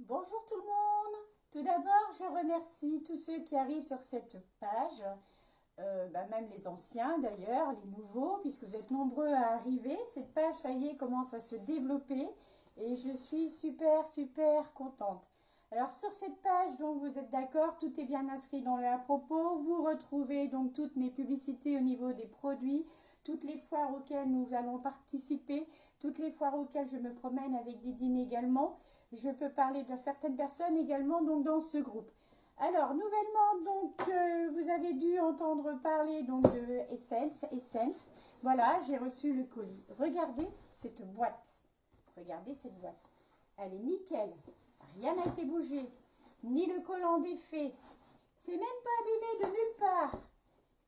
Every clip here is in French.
Bonjour tout le monde. Tout d'abord, je remercie tous ceux qui arrivent sur cette page, même les anciens d'ailleurs, les nouveaux, puisque vous êtes nombreux à arriver. Cette page, ça y est, commence à se développer et je suis super contente. Alors sur cette page, donc vous êtes d'accord, tout est bien inscrit dans le à propos. Vous retrouvez donc toutes mes publicités au niveau des produits, toutes les foires auxquelles nous allons participer, toutes les foires auxquelles je me promène avec Didine également. Je peux parler de certaines personnes également donc dans ce groupe. Alors, nouvellement, donc, vous avez dû entendre parler donc de Essence. Voilà, j'ai reçu le colis. Regardez cette boîte. Regardez cette boîte. Elle est nickel. Rien n'a été bougé. Ni le collant défait. C'est même pas abîmé de nulle part.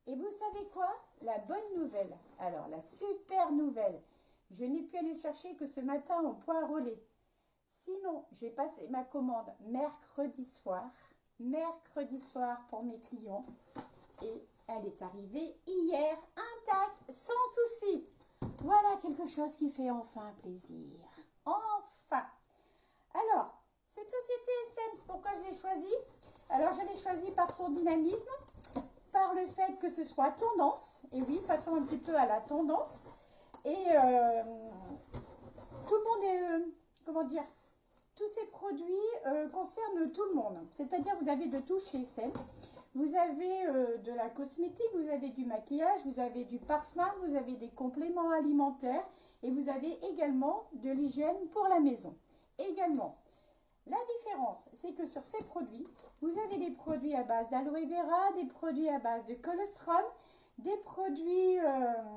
Et vous savez quoi? La bonne nouvelle. Alors, la super nouvelle. Je n'ai pu aller le chercher que ce matin au point relais. Sinon, j'ai passé ma commande mercredi soir pour mes clients et elle est arrivée hier intacte, sans souci. Voilà quelque chose qui fait enfin plaisir. Enfin. Alors, cette société Essence, pourquoi je l'ai choisie? Alors, je l'ai choisie par son dynamisme, par le fait que ce soit tendance. Et oui, passons un petit peu à la tendance. Et tout le monde est, comment dire, tous ces produits concernent tout le monde. C'est-à-dire, vous avez de tout chez Essence. Vous avez de la cosmétique, vous avez du maquillage, vous avez du parfum, vous avez des compléments alimentaires et vous avez également de l'hygiène pour la maison. Également, la différence, c'est que sur ces produits, vous avez des produits à base d'aloe vera, des produits à base de colostrum, des produits, à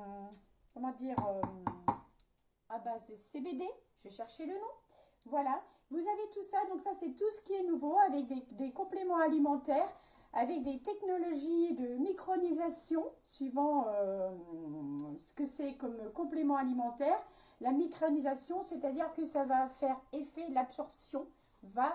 base de CBD. Je cherchais le nom. Voilà, vous avez tout ça. Donc ça, c'est tout ce qui est nouveau avec des compléments alimentaires, avec des technologies de micronisation, suivant ce que c'est comme complément alimentaire. La micronisation, c'est-à-dire que ça va faire effet, l'absorption va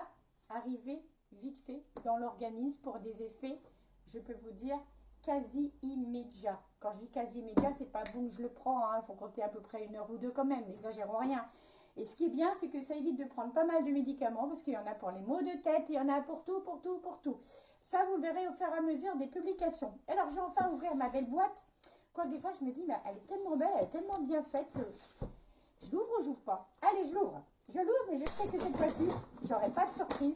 arriver vite fait dans l'organisme pour des effets, je peux vous dire, quasi immédiats. Quand je dis quasi immédiat, c'est pas bon que je le prends, il faut compter à peu près 1 heure ou 2 quand même, n'exagérons rien. Et ce qui est bien, c'est que ça évite de prendre pas mal de médicaments, parce qu'il y en a pour les maux de tête, il y en a pour tout. Ça, vous le verrez au fur et à mesure des publications. Alors, je vais enfin ouvrir ma belle boîte. Quoique des fois, je me dis, mais elle est tellement belle, elle est tellement bien faite que je l'ouvre ou j'ouvre pas? Allez, je l'ouvre. Je l'ouvre, mais je sais que cette fois-ci, j'aurai pas de surprise,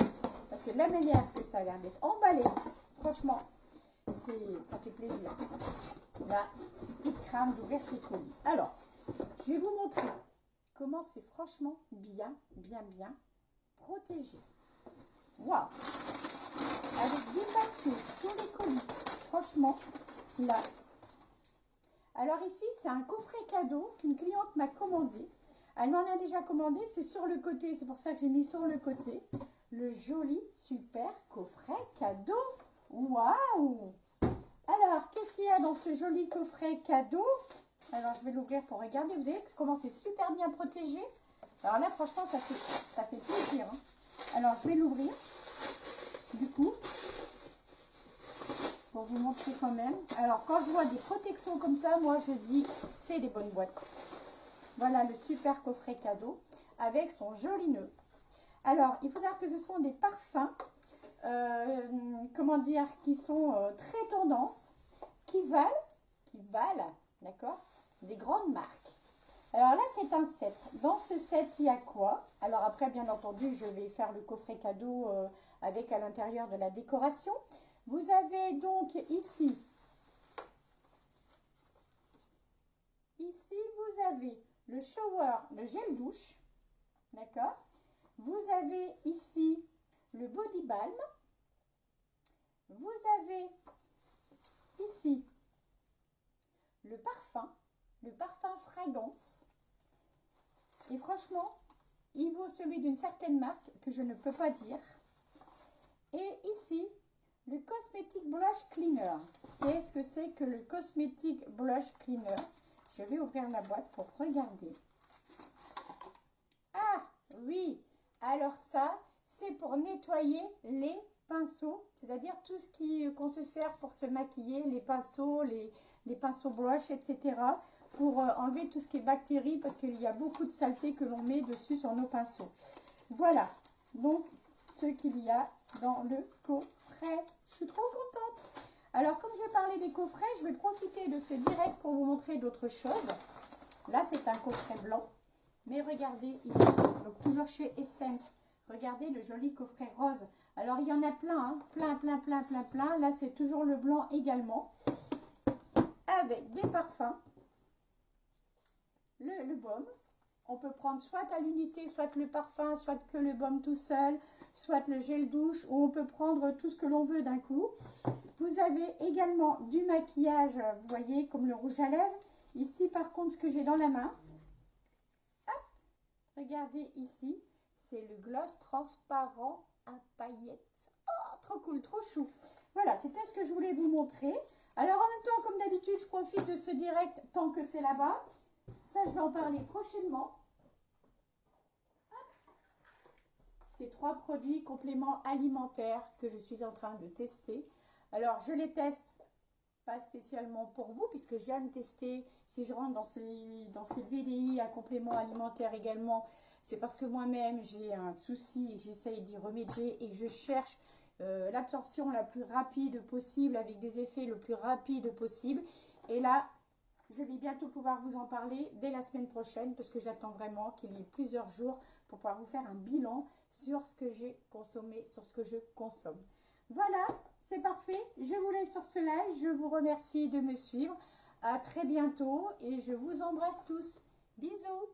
parce que de la manière que ça a l'air d'être emballé, franchement, ça fait plaisir. Là, petite crame d'ouvrir ces colis. Alors, je vais vous montrer comment c'est franchement bien protégé. Waouh! Avec des papiers sur les colis. Franchement, là. Alors ici, c'est un coffret cadeau qu'une cliente m'a commandé. Elle m'en a déjà commandé, c'est sur le côté, c'est pour ça que j'ai mis sur le côté. Le joli, super coffret cadeau. Waouh! Alors, qu'est-ce qu'il y a dans ce joli coffret cadeau? Alors, je vais l'ouvrir pour regarder. Vous voyez comment c'est super bien protégé. Alors là, franchement, ça fait plaisir. Hein. Alors, je vais l'ouvrir. Du coup, pour vous montrer quand même. Alors, quand je vois des protections comme ça, moi, je dis, c'est des bonnes boîtes. Voilà le super coffret cadeau avec son joli nœud. Alors, il faut savoir que ce sont des parfums, qui sont très tendance, qui valent, d'accord, des grandes marques. Alors là, c'est un set. Dans ce set, il y a quoi? Alors après, bien entendu, je vais faire le coffret cadeau avec à l'intérieur de la décoration. Vous avez donc ici, vous avez le shower, le gel douche, d'accord? Vous avez ici le body balm. Vous avez ici le parfum fragrance. Et franchement, il vaut celui d'une certaine marque que je ne peux pas dire. Et ici, le Cosmetic Blush Cleaner. Qu'est-ce que c'est que le Cosmetic Blush Cleaner? Je vais ouvrir la boîte pour regarder. Ah, oui. Alors ça, c'est pour nettoyer les pinceaux. C'est-à-dire tout ce qu'on se sert pour se maquiller, les pinceaux, les pinceaux blush, etc. Pour enlever tout ce qui est bactéries, parce qu'il y a beaucoup de saleté que l'on met dessus sur nos pinceaux. Voilà. Donc, ce qu'il y a dans le coffret. Je suis trop contente. Alors, comme j'ai parlé des coffrets, je vais profiter de ce direct pour vous montrer d'autres choses. Là, c'est un coffret blanc. Mais regardez ici, donc toujours chez Essence. Regardez le joli coffret rose. Alors, il y en a plein, hein, plein. Là, c'est toujours le blanc également. Avec des parfums. Le baume. On peut prendre soit à l'unité, soit le parfum, soit que le baume tout seul, soit le gel douche, ou on peut prendre tout ce que l'on veut d'un coup. Vous avez également du maquillage, vous voyez, comme le rouge à lèvres. Ici, par contre, ce que j'ai dans la main, hop, regardez ici, c'est le gloss transparent à paillettes. Oh, trop cool, trop chou. Voilà, c'était ce que je voulais vous montrer. Alors, en même temps, comme d'habitude, je profite de ce direct tant que c'est là-bas. Ça, je vais en parler prochainement. Ces 3 produits compléments alimentaires que je suis en train de tester. Alors, je les teste pas spécialement pour vous, puisque j'aime tester. Si je rentre dans ces VDI à compléments alimentaires également, c'est parce que moi-même, j'ai un souci et que j'essaye d'y remédier et que je cherche l'absorption la plus rapide possible, avec des effets le plus rapides possible. Et là, je vais bientôt pouvoir vous en parler dès la semaine prochaine, parce que j'attends vraiment qu'il y ait plusieurs jours pour pouvoir vous faire un bilan sur ce que j'ai consommé, sur ce que je consomme. Voilà, c'est parfait. Je vous laisse sur ce live. Je vous remercie de me suivre. À très bientôt et je vous embrasse tous. Bisous.